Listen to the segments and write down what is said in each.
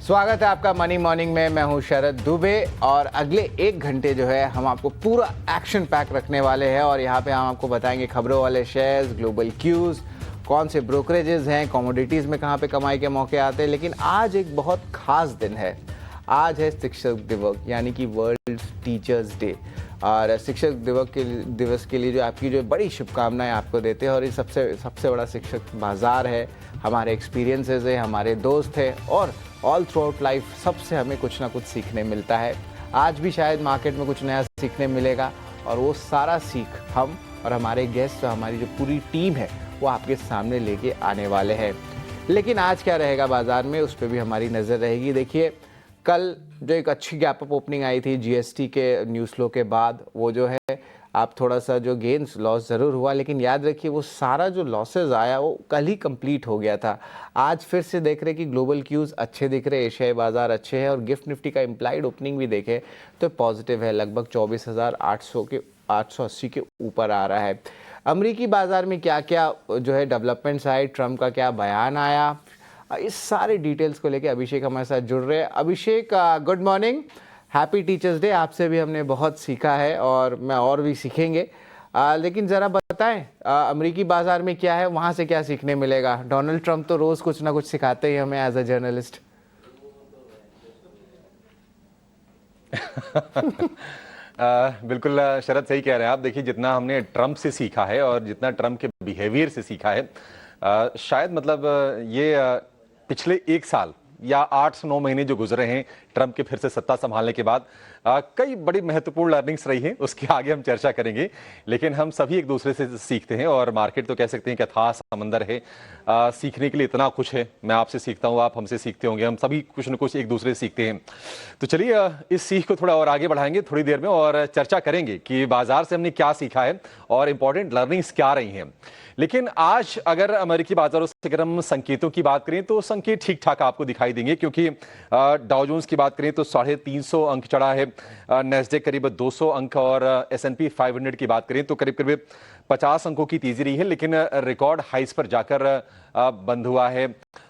स्वागत है आपका मनी मॉर्निंग में। मैं हूं शरद दुबे और अगले 1 घंटे जो है हम आपको पूरा एक्शन पैक रखने वाले हैं और यहाँ पे हम आपको बताएंगे खबरों वाले शेयर्स, ग्लोबल क्यूज, कौन से ब्रोकरेजेस हैं, कमोडिटीज़ में कहाँ पे कमाई के मौके आते हैं। लेकिन आज एक बहुत खास दिन है। आज है शिक्षक दिवस यानी कि वर्ल्ड टीचर्स डे। और शिक्षक दिवस के लिए जो आपकी जो बड़ी शुभकामनाएं आपको देते हैं। और ये सबसे बड़ा शिक्षक बाजार है, हमारे एक्सपीरियंसेस है, हमारे दोस्त है और ऑल थ्रू आउट लाइफ सबसे हमें कुछ ना कुछ सीखने मिलता है। आज भी शायद मार्केट में कुछ नया सीखने मिलेगा और वो सारा सीख हम और हमारे गेस्ट, हमारी जो पूरी टीम है वो आपके सामने लेके आने वाले हैं। लेकिन आज क्या रहेगा बाजार में, उस पर भी हमारी नज़र रहेगी। देखिए, कल जो एक अच्छी गैप अप ओपनिंग आई थी जीएसटी के न्यूज़ फ्लो के बाद, वो जो है आप थोड़ा सा जो गेंस लॉस ज़रूर हुआ, लेकिन याद रखिए वो सारा जो लॉसेस आया वो कल ही कंप्लीट हो गया था। आज फिर से देख रहे कि ग्लोबल क्यूज़ अच्छे दिख रहे, एशियाई बाज़ार अच्छे हैं और गिफ्ट निफ्टी का इम्प्लाइड ओपनिंग भी देखें तो पॉजिटिव है, लगभग 24,800 के 880 के ऊपर आ रहा है। अमरीकी बाज़ार में क्या क्या जो है डेवलपमेंट्स आए, ट्रम्प का क्या बयान आया, इस सारे डिटेल्स को लेके अभिषेक हमारे साथ जुड़ रहे हैं। Abhishek, good morning, happy teachers day. आपसे भी हमने बहुत सीखा है और मैं और भी सीखेंगे। लेकिन ज़रा बताएं, अमेरिकी बाज़ार में क्या है, वहाँ से क्या सीखने मिलेगा? डोनाल्ड ट्रंप तो रोज़ कुछ ना कुछ सिखाते ही हमें एज अ जर्नलिस्ट। बिल्कुल शरद, सही कह रहे हैं आप। देखिए, जितना हमने ट्रंप से सीखा है और जितना ट्रंप के बिहेवियर से सीखा है, शायद मतलब ये पिछले 1 साल या 8 से 9 महीने जो गुजरे हैं ट्रंप के फिर से सत्ता संभालने के बाद, कई बड़ी महत्वपूर्ण लर्निंग्स रही हैं। उसके आगे हम चर्चा करेंगे। लेकिन हम सभी एक दूसरे से सीखते हैं और मार्केट तो कह सकते हैं कि अथाह समंदर है। सीखने के लिए इतना कुछ है। मैं आपसे सीखता हूँ, आप हमसे सीखते होंगे, हम सभी कुछ न कुछ एक दूसरे से सीखते हैं। तो चलिए इस सीख को थोड़ा और आगे बढ़ाएंगे थोड़ी देर में और चर्चा करेंगे कि बाजार से हमने क्या सीखा है और इंपॉर्टेंट लर्निंग्स क्या रही हैं। लेकिन आज अगर अमेरिकी बाजारों से अगर हम संकेतों की बात करें तो संकेत ठीक ठाक आपको दिखाई देंगे, क्योंकि डाउ जोन्स की बात करें तो 350 अंक चढ़ा है, नैस्डैक करीब 200 अंक और S&P 500 की बात करें तो करीब करीब 50 अंकों की तेजी रही है। लेकिन रिकॉर्ड हाइस पर जाकर बंद हुआ है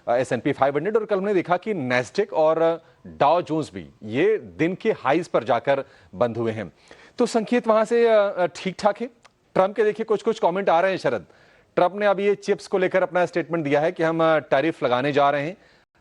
S&P 500। और कल हमने देखा कि नैस्डैक और डाउ जोन्स भी ये दिन के हाइस पर जाकर बंद हुए हैं। तो संकेत वहां से ठीक ठाक है। ट्रंप के देखिए कुछ कमेंट आ रहे हैं शरद। ट्रंप ने अभी ये चिप्स को लेकर अपना स्टेटमेंट दिया है कि हम टैरिफ लगाने जा रहे हैं।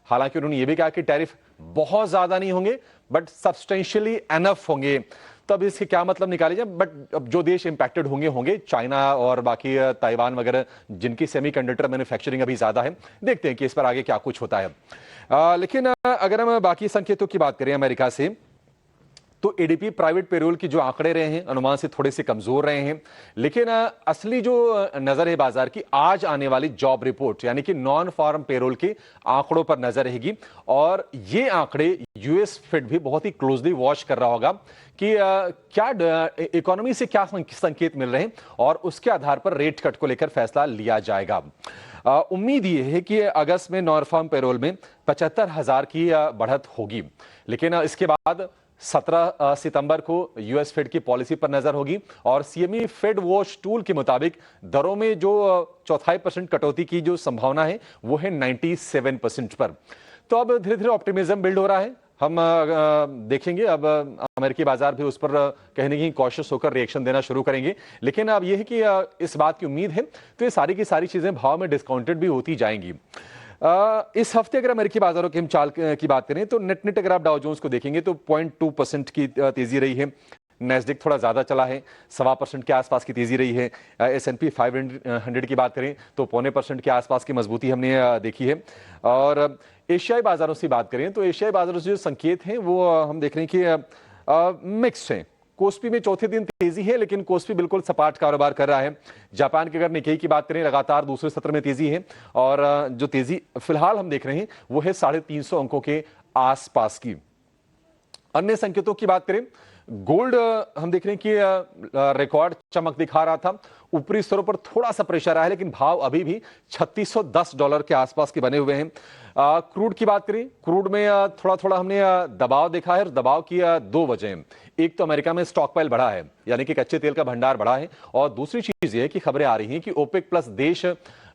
हालांकि उन्होंने ये भी कहा कि टैरिफ बहुत ज्यादा नहीं होंगे बट सब्सटेंशियली एनफ होंगे। तो अब इसके क्या मतलब निकाले जाए, बट अब जो देश इंपैक्टेड होंगे चाइना और बाकी ताइवान वगैरह, जिनकी सेमीकंडक्टर मैन्युफैक्चरिंग अभी ज्यादा है। देखते हैं कि इस पर आगे क्या कुछ होता है। लेकिन अगर हम बाकी संकेतों की बात करें अमेरिका से, तो एडीपी प्राइवेट पेरोल की जो आंकड़े रहे हैं अनुमान से थोड़े से कमजोर रहे हैं। लेकिन असली जो नजर है बाजार की, आज आने वाली जॉब रिपोर्ट यानी कि नॉन फार्म पेरोल के आंकड़ों पर नजर रहेगी। और ये आंकड़े यूएस फेड भी बहुत ही क्लोजली वॉच कर रहा होगा कि क्या इकोनॉमी से क्या संकेत मिल रहे हैं और उसके आधार पर रेट कट को लेकर फैसला लिया जाएगा। उम्मीद ये है कि अगस्त में नॉन फार्म पेरोल में 75,000 की बढ़त होगी। लेकिन इसके बाद 17 सितंबर को यूएस फेड की पॉलिसी पर नजर होगी और सीएमई फेड वॉच टूल के मुताबिक दरों में जो 0.25% कटौती की जो संभावना है वो है 97% पर। तो अब धीरे धीरे ऑप्टिमिज्म बिल्ड हो रहा है। हम देखेंगे अब अमेरिकी बाजार भी उस पर कहीं ना कहीं कॉशियस होकर रिएक्शन देना शुरू करेंगे। लेकिन अब यह है कि इस बात की उम्मीद है तो ये सारी की सारी चीजें भाव में डिस्काउंटेड भी होती जाएंगी। इस हफ्ते अगर अमेरिकी बाजारों की हम चाल की बात करें तो नेट अगर आप डाउ जोन्स को देखेंगे तो 0.2% की तेजी रही है। नैस्डैक थोड़ा ज्यादा चला है, 1.25% के आसपास की तेजी रही है। S&P 500 की बात करें तो 0.25% के आसपास की मजबूती हमने देखी है। और एशियाई बाजारों से बात करें तो एशियाई बाजारों से जो संकेत हैं वो हम देख रहे हैं कि मिक्स्ड हैं। कोस्पी में चौथे दिन तेजी है, लेकिन कोस्पी बिल्कुल सपाट कारोबार कर रहा है। जापान के अगर निकेई की बात करें, लगातार दूसरे सत्र में तेजी है और जो तेजी फिलहाल हम देख रहे हैं वो है 350 अंकों के आसपास की। अन्य संकेतों की बात करें, गोल्ड हम देख रहे हैं कि रिकॉर्ड चमक दिखा रहा था। ऊपरी स्तरों पर थोड़ा सा प्रेशर आया है, लेकिन भाव अभी भी $3610 के आसपास के बने हुए हैं। क्रूड की बात करें, क्रूड में थोड़ा थोड़ा हमने दबाव देखा है और दबाव की 2 वजह। एक तो अमेरिका में स्टॉक पाइल बढ़ा है, यानी कि कच्चे तेल का भंडार बढ़ा है, और दूसरी चीज ये है कि खबरें आ रही हैं कि ओपेक प्लस देश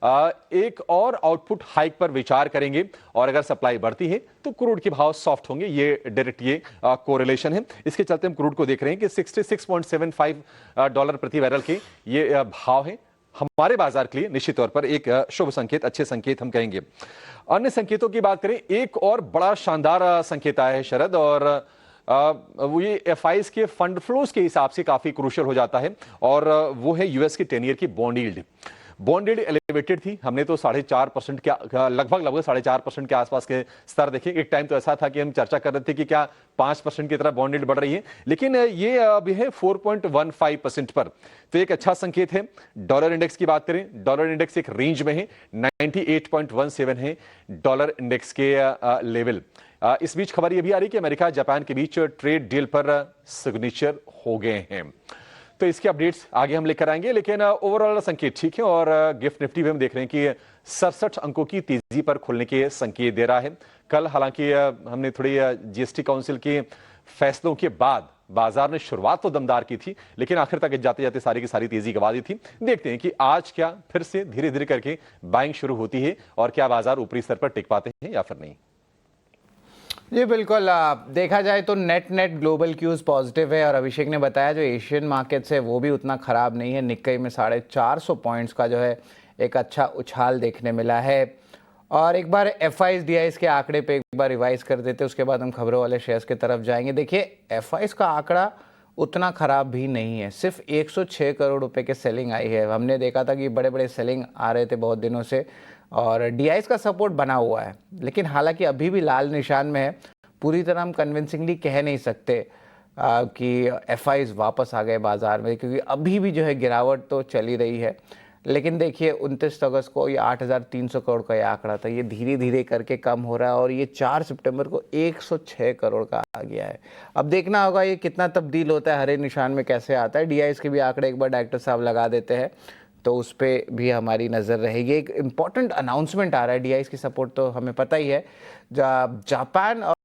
एक और आउटपुट हाइक पर विचार करेंगे और अगर सप्लाई बढ़ती है तो क्रूड के भाव सॉफ्ट होंगे। ये डायरेक्ट ये कोरिलेशन है। इसके चलते हम क्रूड को देख रहे हैं कि 66.75 डॉलर प्रति बैरल के ये भाव है हमारे बाजार के लिए निश्चित तौर पर एक शुभ संकेत, अच्छे संकेत हम कहेंगे। अन्य संकेतों की बात करें, एक और बड़ा शानदार संकेत आया है शरद, और वो ये एफआईज के फंड फ्लोज के हिसाब से काफी क्रूशियल हो जाता है, और वो है यूएस की 10 ईयर की bond yield. Bond yield elevated थी, हमने तो 4.5% के लगभग 4.5% के आसपास के स्तर देखे। एक टाइम तो ऐसा था कि हम चर्चा कर रहे थे कि क्या 5% की तरह बॉन्ड यील्ड बढ़ रही है, लेकिन ये अभी है 4.15% पर, तो एक अच्छा संकेत है। डॉलर इंडेक्स की बात करें, डॉलर इंडेक्स एक रेंज में है, 98.17 है डॉलर इंडेक्स के लेवल। इस बीच खबर यह भी आ रही कि अमेरिका जापान के बीच ट्रेड डील पर सिग्नेचर हो गए हैं, तो इसके अपडेट्स आगे हम लेकर आएंगे। लेकिन ओवरऑल संकेत ठीक है, और गिफ्ट निफ्टी भी हम देख रहे हैं कि 67 अंकों की तेजी पर खुलने के संकेत दे रहा है। कल हालांकि हमने थोड़ी जीएसटी काउंसिल के फैसलों के बाद बाजार ने शुरुआत तो दमदार की थी, लेकिन आखिर तक जाते जाते सारी की सारी तेजी गवा दी थी। देखते हैं कि आज क्या फिर से धीरे धीरे करके बाइंग शुरू होती है, और क्या बाजार ऊपरी स्तर पर टिक पाते हैं या फिर नहीं। जी बिल्कुल, देखा जाए तो नेट ग्लोबल क्यूज पॉजिटिव है, और अभिषेक ने बताया जो एशियन मार्केट्स है वो भी उतना ख़राब नहीं है। निक्केई में 450 पॉइंट्स का जो है एक अच्छा उछाल देखने मिला है। और एक बार एफआईज डीआईज के आंकड़े पे एक बार रिवाइज कर देते, उसके बाद हम खबरों वाले शेयर्स की तरफ जाएंगे। देखिए एफआईज का आंकड़ा उतना ख़राब भी नहीं है, सिर्फ 106 करोड़ रुपए के सेलिंग आई है। हमने देखा था कि बड़े बड़े सेलिंग आ रहे थे बहुत दिनों से, और डीआईज का सपोर्ट बना हुआ है, लेकिन हालांकि अभी भी लाल निशान में है। पूरी तरह हम कन्विंसिंगली कह नहीं सकते कि एफआईज वापस आ गए बाजार में, क्योंकि अभी भी जो है गिरावट तो चली रही है। लेकिन देखिए 29 अगस्त को ये 8,300 करोड़ का ये आंकड़ा था, ये धीरे धीरे करके कम हो रहा है, और ये 4 सितंबर को 106 करोड़ का आ गया है। अब देखना होगा ये कितना तब्दील होता है, हरे निशान में कैसे आता है। डीआईज के भी आंकड़े एक बार डायरेक्टर साहब लगा देते हैं तो उस पर भी हमारी नज़र रहेगी। एक इम्पॉर्टेंट अनाउंसमेंट आ रहा है, डीआईज की सपोर्ट तो हमें पता ही है। जापान